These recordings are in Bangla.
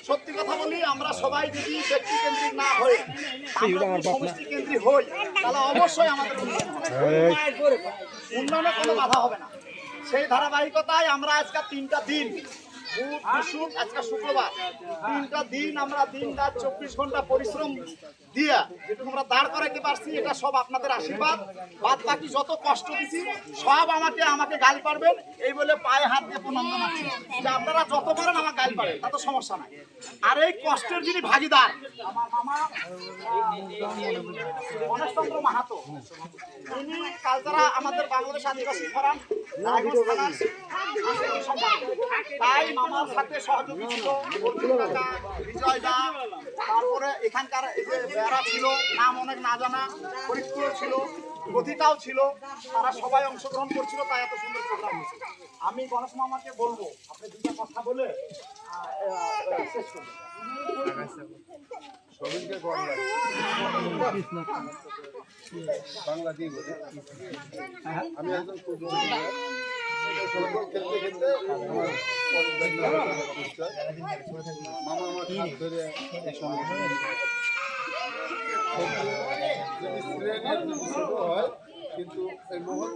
সত্যি কথা বলি, আমরা সবাই যদি ব্যক্তি কেন্দ্রিক না হয়ে সমষ্টি কেন্দ্রিক হই, তাহলে অবশ্যই আমাদের উন্নয়নে কোনো বাধা হবে না। সেই ধারাবাহিকতায় আমরা আজকে 3টা দিন, বুধ বৃহস্পতি, আজকে শুক্রবার, 3টা দিন আমরা দিন রাত 24 ঘন্টা পরিশ্রম দিয়ে যেটুকু আমরা দাঁড় করাইতে পারছি, এটা সব আপনাদের আশীর্বাদ। বাদ বাকি যত কষ্ট দিছি সব আমাকে গাল পারবেন এই বলে পায়ে হাত দিয়ে প্রণাম জানাচ্ছি যে আপনারা যত পারেন আমার গাল পারেন, তা তো সমস্যা নাই। আর এই কষ্টের যিনি ভাগিদার, আমার মামা গণেশচন্দ্র মাহাতো, তিনি কালচারা আমাদের বাংলাদেশ আদিবাসী ফোরাম তাই মামার সাথে সহযোগী ছিল বিজয় দা, তারপরে এখানকার এই যে বেড়া ছিল, নাম অনেক না জানা, ফরিদপুর ছিল, গতিটাও ছিল, তারা সবাই অংশগ্রহণ করছিল, তাই এত সুন্দর প্রোগ্রাম হয়েছে। আমি গণেশ মামাকে বলবো আপনি দুটো কথা বলে শেষ করবেন। বাংলা দিয়ে বলি, আমি একজন খেলতে খেলতে মামা আমার হাত ধরে এই সংগঠন হয়, কিন্তু এই মহৎ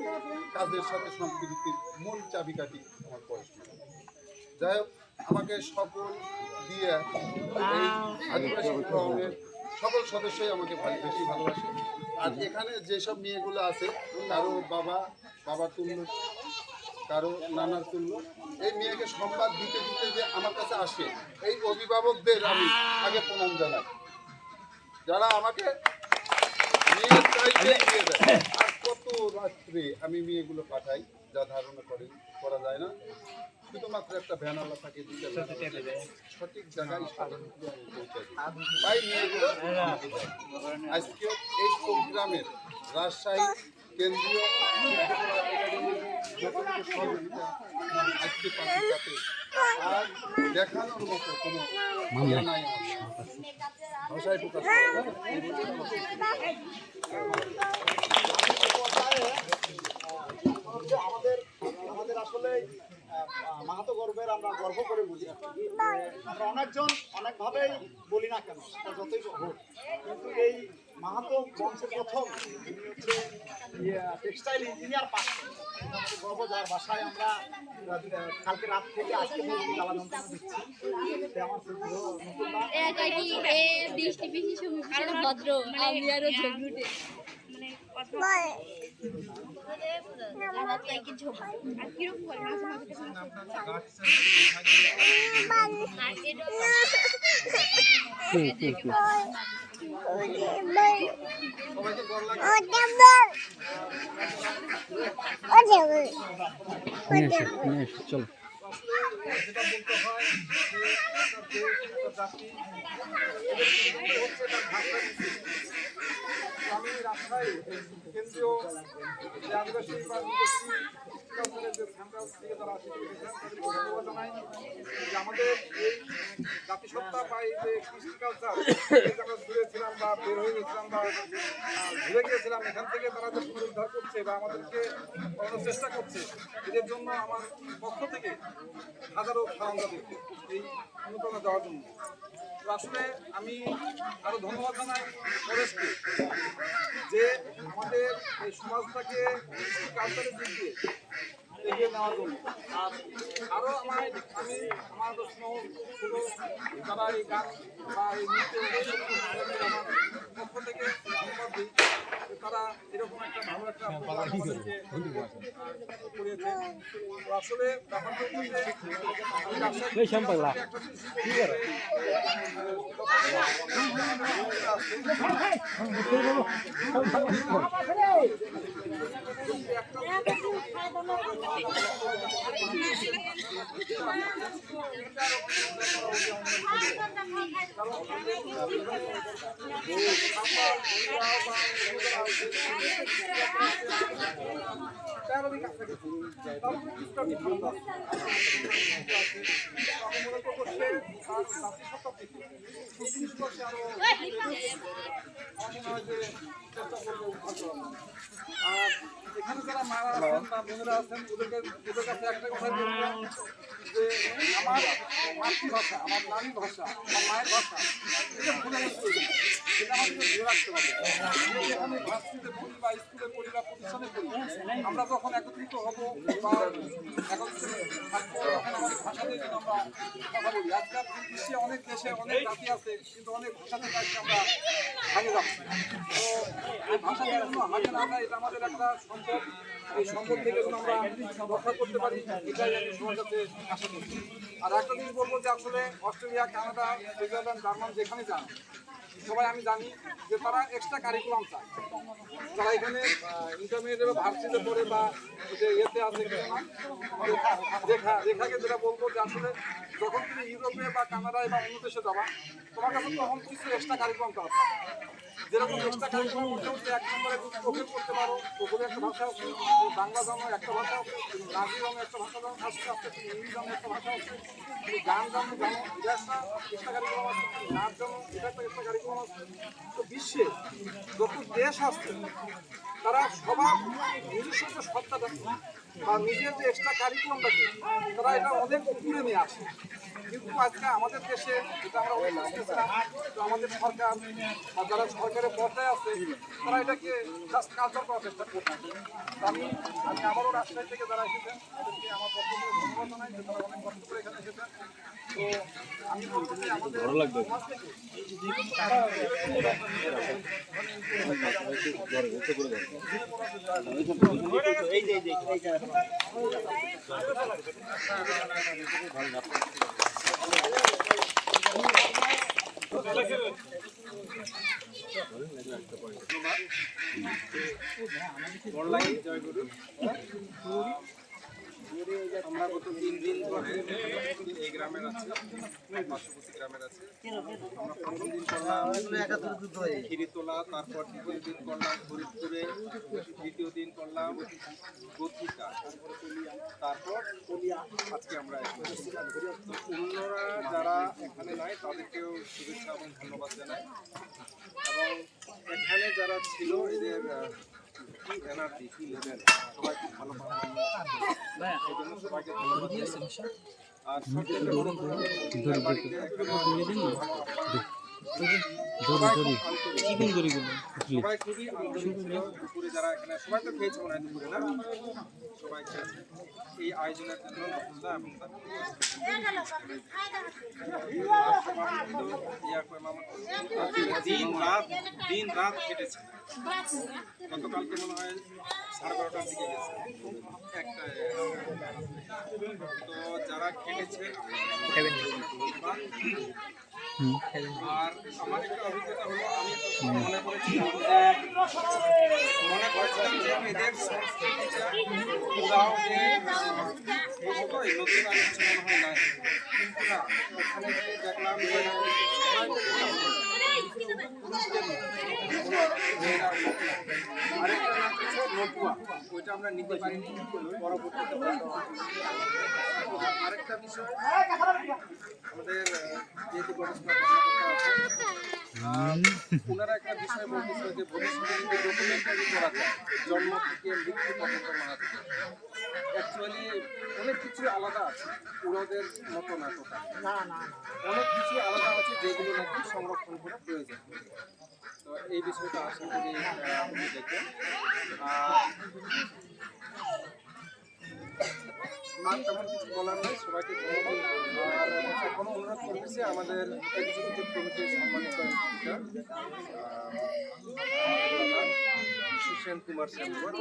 কাজের সাথে সম্পৃক্তির মূল চাবিকাঠি আমার পড়াশোনা। যাই হোক, আমাকে সকল দিয়ে এই আদিবাসী ফোরামের সকল সদস্যই আমাকে বেশি ভালোবাসে। আর এখানে যেসব মেয়েগুলো আছে, কারো বাবা তুল্য, কারো নানার তুল্য, এই মেয়েকে সম্বাদ দিতে দিতে যে আমার কাছে আসে, এই অভিভাবকদের আমি আগে প্রণাম জানাই, যারা আমাকে মেয়ের চাইতে দিয়ে দেয়। আর কত রাত্রে আমি মেয়েগুলো পাঠাই, যা ধারণা করা যায় না। শুধুমাত্র একটা ভ্যানওয়ালা থাকে, সঠিক জায়গায় পৌঁছায়। তাই মেয়েগুলো আজকে এই প্রোগ্রামের রাজশাহী কেন্দ্রীয় সহযোগিতা আজকে পাচ্ছি, তাতে আর দেখানোর মতো কোনো ইয়ে নাই, ভাষায় প্রকাশ আমাদের আসলে মাহাতো গর্বের আমরা গর্ব করে বুঝি। আমরা অনেকজন অনেকভাবেই বলি না কেন, যতই হোক, কিন্তু এই মাহাতো বংশের প্রথম হচ্ছে টেক্সটাইল ইঞ্জিনিয়ার পাস গর্ব, যার বাসায় আমরা কালকে রাত থেকে আজকে জ্বালা যন্ত্রণা দিচ্ছি। চলো যেটা বলতে হয় যে জাতি আমি রাজশাহী কেন্দ্রীয় যে আদিবাসী বা কালচারের যে সেন্ট্রাল থেকে তারা আসে, ধন্যবাদ জানাই যে আমাদের এই জাতিসত্তা বা এই যে কৃষ্টি কালচার যারা ঘুরেছিলাম বা বের হয়ে গেছিলাম বা ঘুরে গিয়েছিলাম, এখান থেকে তারা যে পুনরুদ্ধার করছে বা আমাদেরকে করানোর চেষ্টা করছে, এদের জন্য আমার পক্ষ থেকে হাজারো সালাম তাদেরকে এই অনুপ্রেরণা দেওয়ার জন্য। আসলে আমি আরো ধন্যবাদ জানাই পরেশকে, যে আমাদের এই সমাজটাকে কালচারের দিক দিয়ে এগিয়ে নেওয়ার জন্য। আর আরও আমি আমার ছোটো যারা এই গান বা এই নৃত্য আমার পক্ষ থেকে ধন্যবাদ দিই, তারা এরকম একটা ভালো একটা করেছে। আসলে ব্যাপারটা হচ্ছে তেরোরই কাছাকাছি, তারপরে কিছুটা বিভ্রান্ত আছে। আমি মনে করবো সে তার জাতিসত্তা থেকে সুদৃঢ় করছে আরো আমার মনে হয় যে চেষ্টা করবো উদ্ধার করার। আর এখানে যারা মারা আছেন বা বোনেরা আছেন ওদের কাছে একটা কথা বলবো যে আমার মাতৃভাষা, আমার নারীর ভাষা, আমার মায়ের ভাষা, এটা ভুলে গেছে, এটা আমাদেরকে ধরে রাখতে হবে। যেখানে ভার্সিটিতে পড়ি বা স্কুলে পড়ি বা প্রতিষ্ঠানে পড়ি, আমরা যখন একত্রিত হব বা একত্রিত থাকবো তখন আমাদের ভাষা দিয়ে যেন আমরা কথা বলি। আজকাল বিশ্বে অনেক দেশে অনেক জাতি আছে, কিন্তু অনেক ভাষা থেকে আজকে আমরা আগে যাচ্ছি। তো এই ভাষা দিয়ে কোনো হাতে না যায়, এটা আমাদের একটা সম্পদ। এই সম্পদ থেকে যেন আমরা রক্ষা করতে পারি, এটাই আমি সবার কাছে আশা করছি। আর একটা জিনিস বলবো যে আসলে অস্ট্রেলিয়া, কানাডা, সুইজারল্যান্ড, জার্মান যেখানে যান সবাই আমি জানি যে তারা এক্সট্রা কারিকুলাম চায়। তারা এখানে ইন্টারমিডিয়েট বা ভার্সিটিতে পড়ে বা যে ইয়েতে আছে রেখাকে যেটা বলবো যে আসলে যখন তুমি ইউরোপে বা কানাডায় বা অন্য দেশে যাবা তোমার কাছে তখন কিছু এক্সট্রা কারিকুলাম চাওয়া, যেরকম এক্সট্রা কারিকুলাম করতে হচ্ছে 1 নম্বরে ওপেন করতে পারো, ওপরে একটা ভাষা আছে, বাংলা জানো একটা ভাষা আছে, নাজি জানো একটা ভাষা জানো, আস্তে আস্তে ইংলিশ জানো একটা ভাষা আছে, তুমি গান জানো এটা একটা এক্সট্রা কারিকুলাম আছে, নাচ জানো এটা একটা এক্সট্রা কারিকুলাম আছে। তো বিশ্বে যত দেশ আছে তারা সবার নিজস্ব যে সত্তাটা বা নিজের যে এক্সট্রা কারিকুলামটাকে তারা এটা অনেক উপরে নিয়ে আসে। কিন্তু আজকে আমাদের দেশে এটা আমরা অনেক বুঝতেছিলাম, তো আমাদের সরকার বা যারা সরকারের পর্যায়ে আছে তারা এটাকে জাস্ট কালচার করার চেষ্টা করছে। আমি আবারও রাজশাহী থেকে যারা এসেছেন তাদেরকে আমার পক্ষ থেকে ধন্যবাদ জানাই যে তারা অনেক কষ্ট করে এখানে এসেছেন। তো আমি বলতে চাই আমাদের সমাজ থেকে আমরা গত 3 দিন ধরে এই গ্রামের আছে, পার্শ্ববর্তী গ্রামের আছে। আমরা প্রথম দিন করলাম খিরিতলা, তারপর দ্বিতীয় দিন করলাম ফরিদপুরে, তৃতীয় দিন করলাম গতিকা, তারপর আজকে আমরা তো অন্যরা যারা এখানে নাই তাদেরকেও শুভেচ্ছা এবং ধন্যবাদ জানাই। এবং এখানে যারা ছিল এদের কি এনার্জি, কি লেভেল, সবাই খুব ভালো পারফরমেন্স, এই জন্য সবাইকে ধন্যবাদ জানাই। আর সবচেয়ে বড় কথা হলো বাড়িতে একটা সবাই খুবই আন্তরিক ছিল। দুপুরে যারা এখানে সবাই তো খেয়েছে মনে হয় দুপুরে না, সবাই খেয়েছে এই আয়োজনের জন্য নতুনদা এবং দিন রাত কেটেছে। গতকালকে মনে হয় 12:30টার দিকে গেছে একটা। তো যারা খেটেছে আর আমার একটা অভিজ্ঞতা হলো, আমি মনে করেছিলাম যে এদের সংস্কৃতিটা পুরাও যে বলতো এই নতুন আর কিছু মনে হয় নাই, কিন্তু না, ওখানে গিয়ে দেখলাম যে আরেকটা নাম হচ্ছে নটুয়া, ওইটা আমরা নিতে পারিনি পরবর্তীতে। আরেকটা বিষয় আমাদের যেহেতু ওনারা একটা বিষয় বলতেছিল যে ভবিষ্যতে যদি ডকুমেন্টারি করা যায় জন্ম থেকে মৃত্যু পর্যন্ত মারা যায়, অ্যাকচুয়ালি অনেক কিছু আলাদা আছে, ওদের মতো না টোটাল অনেক কিছু আলাদা আছে যেগুলো নাকি সংরক্ষণ করা প্রয়োজন। তো এই বিষয়টা আশা করি আপনি দেখবেন। আর তেমন কিছু বলার নেই, সবাইকে ধন্যবাদ। আর এখনো অনুরোধ করতেছি আমাদের এক্সিকিউটিভ কমিটির সম্মানিত সুশান্ত কুমার সেনগুপ্ত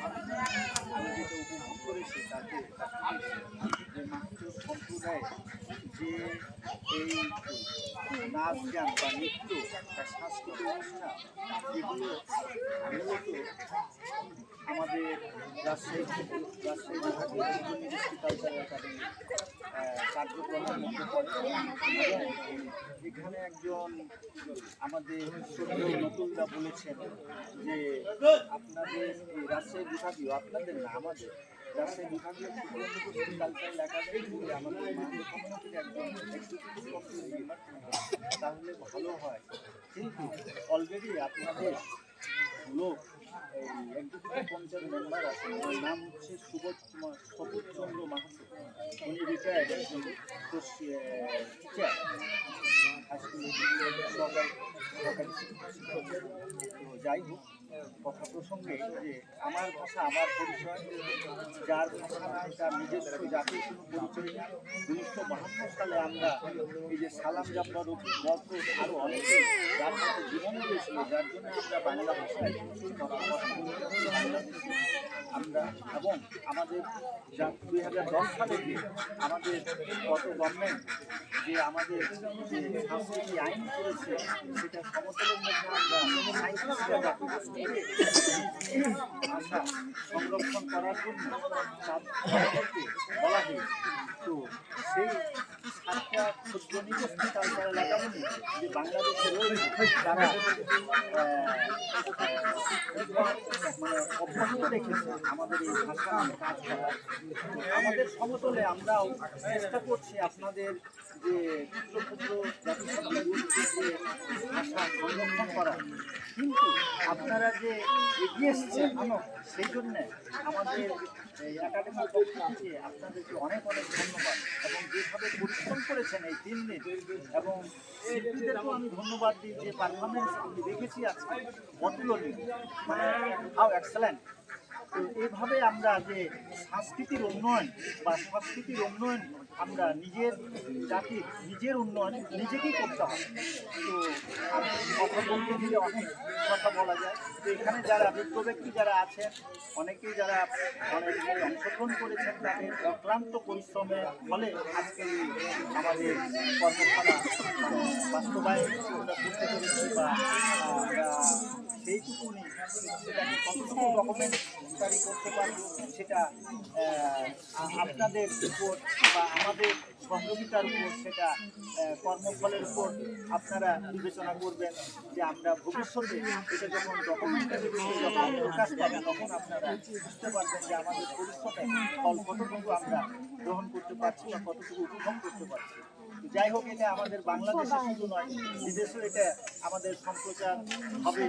আমি যেটা উপভোগ করেছি তাতে যে মাহাতো সম্প্রদায়ের যে এই নাচ গান বা নৃত্য বা সাংস্কৃতিক অনুষ্ঠান এগুলো মূলত আমাদের রাজশাহী বিভাগীয় ইউনিভার্সিটি কালচারাল একাডেমি কার্যক্রমের মধ্যে পড়ে। এবং এখানে একজন আমাদের শ্রদ্ধেয় নতুনরা বলেছেন যে আপনাদের এই রাজশাহী বিভাগীয়, আপনাদের না আমাদের রাজশাহী বিভাগীয় ইউনিভার্সিটি কালচারাল একাডেমি বলে আমাদের মাননীয় কমিউনিটির একজন এক্সিকিউটিভ কমিটি মেম্বার, তাহলে ভালো হয়। কিন্তু অলরেডি আপনাদের লোক এই এক্সিকিউটিভ কমিটির মেম্বার আছেন, ওনার নাম হচ্ছে সবুজ চন্দ্র মাহাতো। উনি রিটায়ার্ড একজন টিচার, সরকারি শিক্ষক। তো যাই হোক, কথা প্রসঙ্গে যে আমার ভাষা আমার পরিচয়, যার ভাষা নাই তার নিজস্ব জাতির কোনো পরিচয় না। 1952 সালে আমরা এই যে সালাম জাপড়া রফিক বর্ত আরও অনেকে যার সাথে জীবন দিয়েছিল, যার জন্য আমরা বাংলা ভাষায় বাংলাদেশে আমরা, এবং আমাদের যা 2010 সালে আমাদের গত গভর্নমেন্ট যে আমাদের যে সংস্কৃতি আইন করেছে সেটা সমতলের মধ্যে আমরা ভাষা সংরক্ষণ করার জন্য তাদেরকে বলা হয়। তো সেই 7টা ক্ষুদ্র নিগোষ্ঠী কালচারাল একাডেমি যে বাংলাদেশে রয়েছে তারা মানে অব্যাহত রেখেছে আমাদের এই ভাষা নিয়ে কাজ করা। আমাদের সমতলে আমরাও চেষ্টা করছি আপনাদের যে ক্ষুদ্র ক্ষুদ্র জাতিসত্তা গোষ্ঠীর যে ভাষা সংরক্ষণ করা, কিন্তু আপনারা যে এগিয়ে এসছেন সেই জন্যে আমাদের এই একাডেমির পক্ষ থেকে আপনাদেরকে অনেক অনেক ধন্যবাদ। এবং যেভাবে পরিশ্রম করেছেন এই 3 দিন, এবং শিল্পীদেরকেও আমি ধন্যবাদ দিই যে পারফরমেন্স আমি দেখেছি আজকে অতুলনীয়, মানে হাউ এক্সেলেন্ট। তো এইভাবে আমরা যে সংস্কৃতির উন্নয়ন বা সংস্কৃতির উন্নয়ন, আমরা নিজের জাতির নিজের উন্নয়ন নিজেকেই করতে হবে। তো আমি কথা বলতে গেলে অনেক কথা বলা যায়। তো এখানে যারা বিজ্ঞ ব্যক্তি যারা আছেন, অনেকেই যারা অনেকে অংশগ্রহণ করেছেন, তাদের অক্লান্ত পরিশ্রমের ফলে আজকে আমাদের কর্মশালা বাস্তবায়ন আমরা করতে পেরেছি, বা আমরা সেইটুকুনি সেটাকে কতটুকু ডকুমেন্টারি করতে পারব সেটা আপনাদের উপর বা আমাদের সহযোগিতার উপর, সেটা কর্মফলের উপর আপনারা বিবেচনা করবেন যে আমরা ভবিষ্যতে এটা যখন ডকুমেন্টারি যখন প্রকাশ পাবে তখন আপনারা বুঝতে পারবেন যে আমাদের পরিশ্রমের ফল কতটুকু আমরা গ্রহণ করতে পারছি বা কতটুকু উপভোগ করতে পারছি। যাই হোক, এটা আমাদের বাংলাদেশে শুধু নয়, বিদেশেও এটা আমাদের সম্প্রচার হবে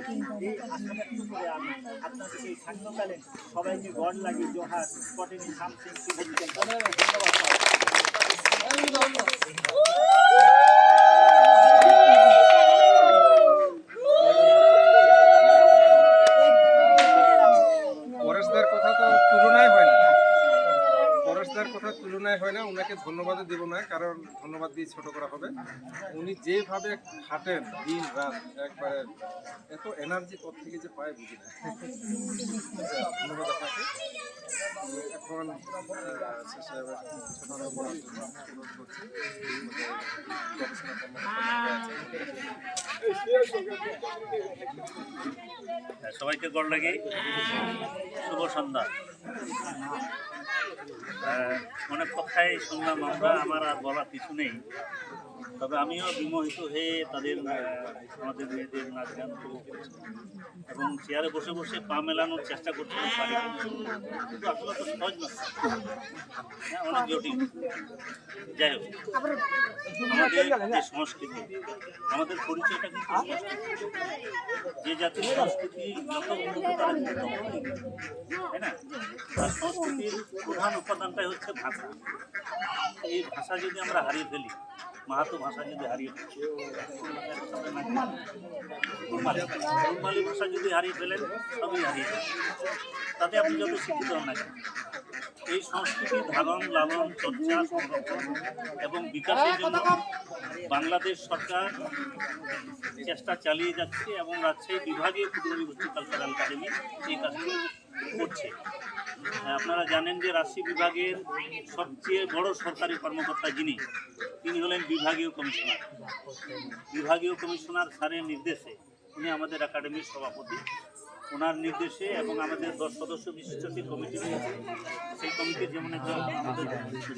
এই আশা ব্যক্ত করে আমি আপনাদেরকে এই সান্ধ্যকালীন সবাইকে গড় লাগিয়ে জোহার কটেনি সামথিং ধন্যবাদ। পরেশদার কথা তো তুলনায় হয় না, পরেশদার কথা তুলনায় হয় না। ওনাকে ধন্যবাদ দেব না, কারণ ধন্যবাদ দিয়ে ছোট করা হবে। উনি যেভাবে খাটেন দিন রাত, একবারে এত এনার্জি কোথা থেকে যে পায় বুঝি না। ধন্যবাদ আপনাকে। এখন শেষে ছোট বলার জন্য অনুরোধ করছি গবেষণা সবাইকে গড় লাগে শুভ সন্ধ্যা। অনেক কথাই শুনলাম আমরা, আমার আর বলার কিছু নেই। তবে আমিও বিমোহিত হয়ে তাদের আমাদের মেয়েদের নাচ গান উপভোগ করছিলাম এবং চেয়ারে বসে বসে পা মেলানোর চেষ্টা করছিলাম পারি, কিন্তু আসলে তো সহজ না, অনেক জটিল। যাই হোক, আমাদের যে সংস্কৃতি, আমাদের পরিচয়টা কিন্তু সংস্কৃতি। যে জাতির সংস্কৃতি যত উন্নত তারা কিন্তু তত এগিয়ে, তাই না? আর সংস্কৃতির প্রধান উপাদানটাই হচ্ছে ভাষা। এই ভাষা যদি আমরা হারিয়ে ফেলি, মাহাতো ভাষা যদি হারিয়ে ফেলি, রুমালি ভাষা যদি হারিয়ে ফেলেন, সবই হারিয়ে ফেলেন। তাতে আপনি যত শিক্ষিত হন না কেন, এই সংস্কৃতি ধারণ, লালন, চর্চা, সংরক্ষণ এবং বিকাশের জন্য বাংলাদেশ সরকার চেষ্টা চালিয়ে যাচ্ছে এবং রাজশাহী বিভাগীয় ক্ষুদ্র নিগোষ্ঠী কালচারাল একাডেমি এই কাজটি করছে। আপনারা জানেন যে রাজশাহী বিভাগের সবচেয়ে বড় সরকারি কর্মকর্তা যিনি, তিনি হলেন বিভাগীয় কমিশনার। বিভাগীয় কমিশনার স্যারের নির্দেশে উনি আমাদের একাডেমির সভাপতি। ওনার নির্দেশে এবং আমাদের 10 সদস্য বিশিষ্ট যে কমিটি রয়েছে, সেই কমিটির যেমন একজন আমাদের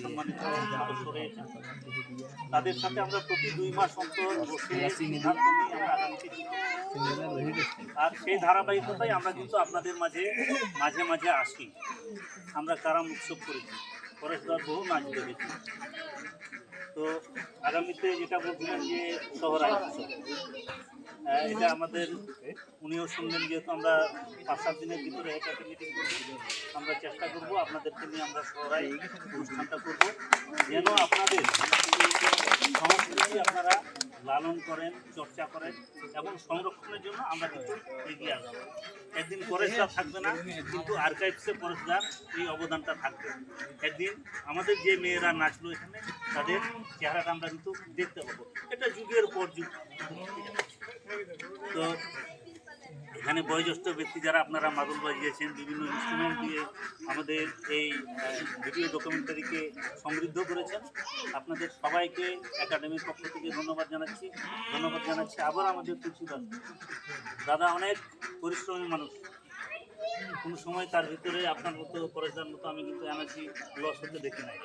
সম্মানিত সদস্য রয়েছে, তাদের সাথে আমরা প্রতি 2 মাস অন্তর বসে সিদ্ধান্ত নিই আমরা আগামীতে কি করব। আর সেই ধারাবাহিকতায় আমরা কিন্তু আপনাদের মাঝে মাঝে আসি। আমরা কারাম উৎসব করেছি, পরেশদার বহু নাচ দেখেছি। তো আগামীতে যেটা বলছিলেন যে শহরাই উৎসব, এটা আমাদের উনিও শুনলেন, যেহেতু আমরা 5-7 দিনের ভিতরে একটা মিটিং করবো, আমরা চেষ্টা করব আপনাদেরকে নিয়ে আমরা শহরাই অনুষ্ঠানটা করব, যেন আপনাদের সংস্কৃতি আপনারা লালন করেন, চর্চা করেন এবং সংরক্ষণের জন্য আমরা কিন্তু এগিয়ে আসবো। একদিন পরেশদার থাকবে না, কিন্তু আর্কাইভসে পরেশদার এই অবদানটা থাকবে। একদিন আমাদের যে মেয়েরা নাচলো এখানে, তাদের চেহারাটা আমরা কিন্তু দেখতে পাবো। এটা যুগের পর যুগ। তো এখানে বয়োজ্যেষ্ঠ ব্যক্তি যারা আপনারা মাদল বাজিয়েছেন, বিভিন্ন ইনস্ট্রুমেন্ট দিয়ে আমাদের এই ভিডিও ডকুমেন্টারিকে সমৃদ্ধ করেছেন, আপনাদের সবাইকে একাডেমির পক্ষ থেকে ধন্যবাদ জানাচ্ছি। আবার আমাদের তুলসীদাস দাদা অনেক পরিশ্রমী মানুষ, কোনো সময় তার ভিতরে আপনার মতো পরেশদার মতো আমি কিন্তু এনার্জি লস হতে দেখি নাই।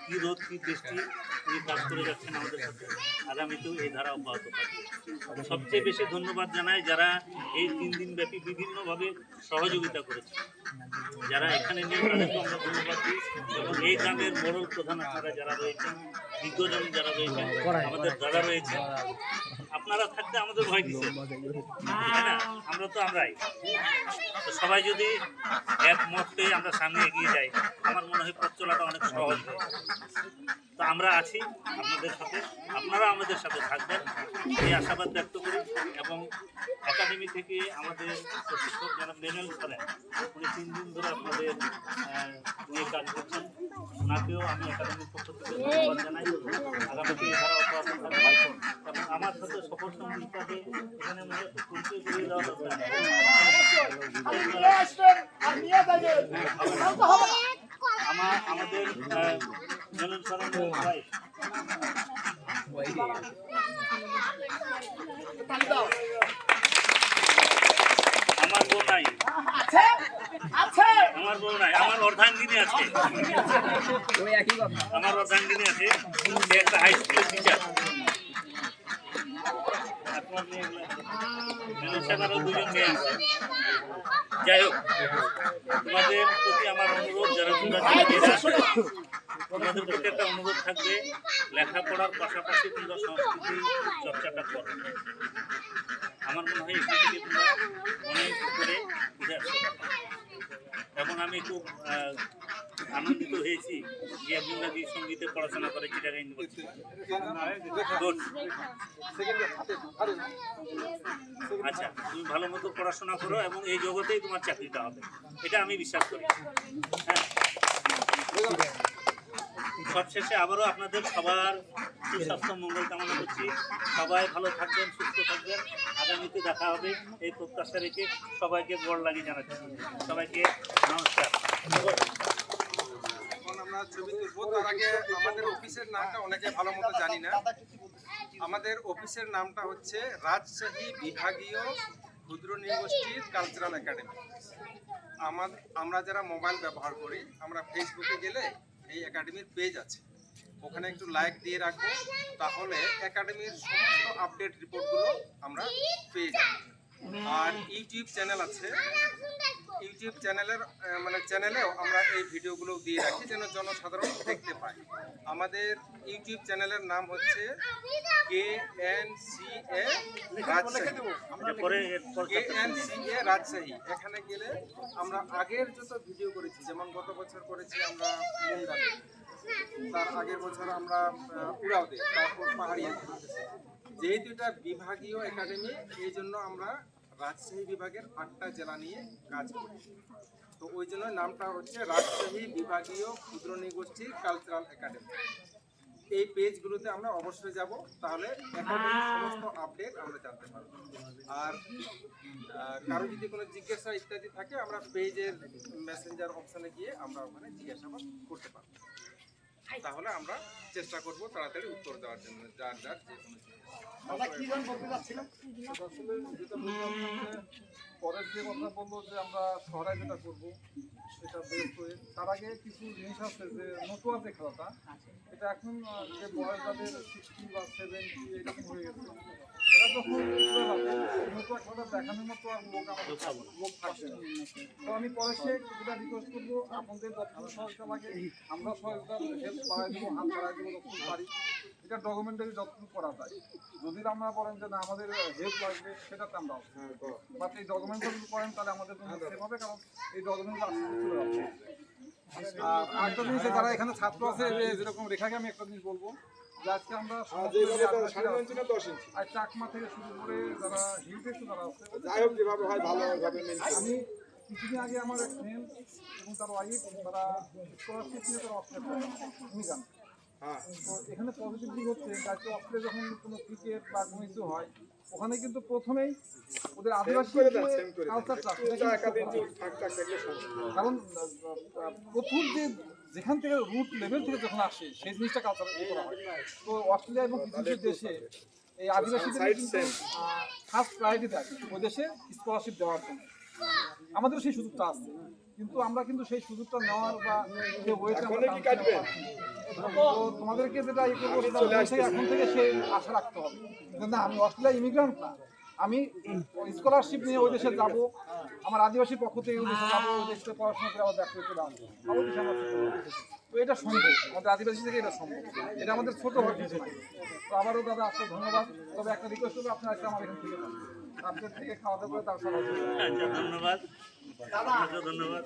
কী রোদ কী বৃষ্টি তিনি কাজ করে যাচ্ছেন আমাদের সাথে, আগামীতেও এই ধারা অব্যাহত থাকবে। সবচেয়ে বেশি ধন্যবাদ জানাই যারা এই 3 দিন ব্যাপী বিভিন্নভাবে সহযোগিতা করেছে, যারা এখানে নিয়ে তাদেরকে আমরা ধন্যবাদ দিই। এবং এই গ্রামের মোড়ল প্রধান আপনারা যারা রয়েছেন, বিজ্ঞজন যারা রয়েছেন, আমাদের দাদা রয়েছেন, আপনারা থাকতে আমাদের ভয় কিসে, তাই না? আমরা তো আমরাই। তো সবাই যদি একমত পেয়ে আমরা সামনে এগিয়ে যাই, আমার মনে হয় পথ চলাটা অনেক সহজ হয়। তো আমরা আছি আপনাদের সাথে, আপনারা আমাদের সাথে থাকবেন এই আশাবাদ ব্যক্ত করি। এবং একাডেমি থেকে আমাদের প্রশিক্ষক যারা মেনুয়াল করেন, উনি 3 দিন ধরে আপনাদের নিয়ে কাজ করছেন, ওনাকেও আমি একাডেমির পক্ষ থেকে ধন্যবাদ জানাই। আগামীতে এছাড়া অব্যাহত থাকবে। এবং আমার সাথে সফর সঙ্গী হিসাবে এখানে মনে হয় পরিচয় করিয়ে দেওয়া দরকার। আমাদের মেনুয়াল সরেনের ওয়াইফ, আমার বউ নাই, আমার অর্ধাঙ্গিনী আছে, সে একটা হাই স্কুলের টিচার। আপনার মেয়েগুলো মেনুসাবারও 2জন মেয়ে আছে। যাই হোক, তোমাদের প্রতি আমার অনুরোধ, যারা তোমাদের প্রতি একটা অনুরোধ থাকবে, লেখাপড়ার পাশাপাশি তোমরা সংস্কৃতি চর্চাটা করো। আমার মনে হয় এখান থেকে তোমরা অনেক করে উঠে আসতে পারবে। এবং আমি খুব আনন্দিত হয়েছি যে ইংরাজি সঙ্গীতে পড়াশোনা করে চিটাগাং ইউনিভার্সিটি। আচ্ছা, তুমি ভালো মতো পড়াশোনা করো এবং এই জগতেই তোমার চাকরিটা হবে, এটা আমি বিশ্বাস করি। হ্যাঁ, সবশেষে আবারও আপনাদের সবার সুস্বাস্থ্য মঙ্গল কামনা করছি। সবাই ভালো থাকবেন, সুস্থ থাকবেন। আগামীতে দেখা হবে এই প্রত্যাশা রেখে সবাইকে বড় লাগিয়ে জানাচ্ছি। সবাইকে নমস্কার। এখন আমরা ছবি তুলবো, তার আগে আমাদের অফিসের নামটা অনেকে ভালো মতো জানি না। আমাদের অফিসের নামটা হচ্ছে রাজশাহী বিভাগীয় ক্ষুদ্র নৃগোষ্ঠীর কালচারাল একাডেমি। আমরা যারা মোবাইল ব্যবহার করি, আমরা ফেসবুকে গেলে এই একাডেমির পেজ আছে, ওখানে একটু লাইক দিয়ে রাখবো, তাহলে একাডেমির সমস্ত আপডেট রিপোর্টগুলো আমরা পেয়ে যাব। আর ইউটিউব চ্যানেল আছে, ইউটিউব চ্যানেলেও আমরা এই ভিডিওগুলো দিয়ে রাখি যেন জনসাধারণ দেখতে পায়। আমাদের ইউটিউব চ্যানেলের নাম হচ্ছে KNCA রাজশাহী। এখানে গেলে আমরা আগের যত ভিডিও করেছি, যেমন গত বছর করেছি আমরা মুন্ডাতে, তার আগের বছর আমরা উড়াওতে, তারপর পাহাড়িয়া। যেহেতু এটা বিভাগীয় একাডেমি, এই জন্য আমরা রাজশাহী বিভাগের 8টা জেলা নিয়ে কাজ করি। তো ওই জন্য নামটা হচ্ছে রাজশাহী বিভাগীয় ক্ষুদ্র নৃগোষ্ঠীর কালচারাল একাডেমি। এই পেজগুলোতে আমরা অবশ্যই যাব, তাহলে একাডেমির সমস্ত আপডেট আমরা জানতে পারবো। আর কারো যদি কোনো জিজ্ঞাসা ইত্যাদি থাকে আমরা পেজের মেসেঞ্জার অপশানে গিয়ে আমরা ওখানে জিজ্ঞাসাবাদ করতে পারবো। তাহলে আমরা চেষ্টা করব তাড়াতাড়ি উত্তর দেওয়ার জন্য যার যার যে কোনো দাদা কি জন বলতে চাচ্ছিলেন? আসলে যেটা বললাম যে পরের যে কথা বললো যে আমরা শহরে যেটা করবো সেটা বেস্ট হয়ে, তার আগে কিছু জিনিস আছে যে নতুয়া যে খেলাটা, এটা এখন যে বয়স যাদের 60 বা 70 এরকম হয়ে গেছে, এরা যখন উঠে যাবে নতুয়া খেলাটা দেখানোর মতো আর লোক আমাদের লোক থাকবে না। তো আমি পরে সে যেটা রিকোয়েস্ট করবো, আপনাদের যতটুকু সহযোগিতা লাগে আমরা সহযোগিতা হেল্প বাড়াই দেবো, হাত বাড়াই দেবো যতটুকু পারি। এটা ডকুমেন্টারি যতটুকু করা যায়, যদি আপনারা বলেন যে না আমাদের হেল্প লাগবে সেটাতে আমরা বাট এই ডকুমেন্টগুলো করেন তাহলে আমাদের জন্য সেভ হবে, কারণ এই ডকুমেন্টগুলো আসতে চলে যাচ্ছে। আর আরেকটা জিনিস, যারা এখানে ছাত্র আছে যেরকম রেখাকে আমি একটা জিনিস বলবো যে আজকে আমরা আর চাকমা থেকে শুরু করে যারা হিলটেক্স যারা আছে, আমি কিছুদিন আগে আমার এক ফ্রেন্ড এবং তার ওয়াইফ তারা স্কলারশিপ নিয়ে তারা অস্ট্রেলিয়া তো এখানে পজিটিভ দিক হচ্ছে আজকে অস্ট্রেলিয়া যখন কোনো ক্রিকেট বা কোনো কিছু হয় ওখানে কিন্তু প্রথমেই ওদের আদিবাসী কালচারটা, কারণ প্রথম যে যেখান থেকে রুট লেভেল থেকে যখন আসে সেই জিনিসটা কালচার করা হয়। তো অস্ট্রেলিয়া এবং কিছু কিছু দেশে এই আদিবাসীদের ফার্স্ট প্রায়োরিটি থাকে ওই দেশে স্কলারশিপ দেওয়ার জন্য। আমাদেরও সেই সুযোগটা আছে, কিন্তু আমরা কিন্তু সেই সুযোগটা নেওয়ার বা সেই ওয়েটা তো তোমাদেরকে যেটা ইয়ে করবো সেটা এখন থেকে সেই আশা রাখতে হবে না আমি অস্ট্রেলিয়া ইমিগ্রান্ট না, আমি স্কলারশিপ নিয়ে ওই দেশে যাব, আমার আদিবাসী পক্ষ থেকে ওই দেশে যাবো, ওই দেশে পড়াশোনা করে আবার ব্যাক করতে দাঁড়াবো, তো এটা সম্ভব, আমাদের আদিবাসী থেকে এটা সম্ভব, এটা আমাদের ছোটো হওয়ার কিছু নাই। তো আবারও দাদা আসলে ধন্যবাদ, তবে একটা রিকোয়েস্ট করবো আপনার একটা আমার এখান থেকে আপনার থেকে খাওয়া দাওয়া করে তার সবাই ধন্যবাদ, ধন্যবাদ।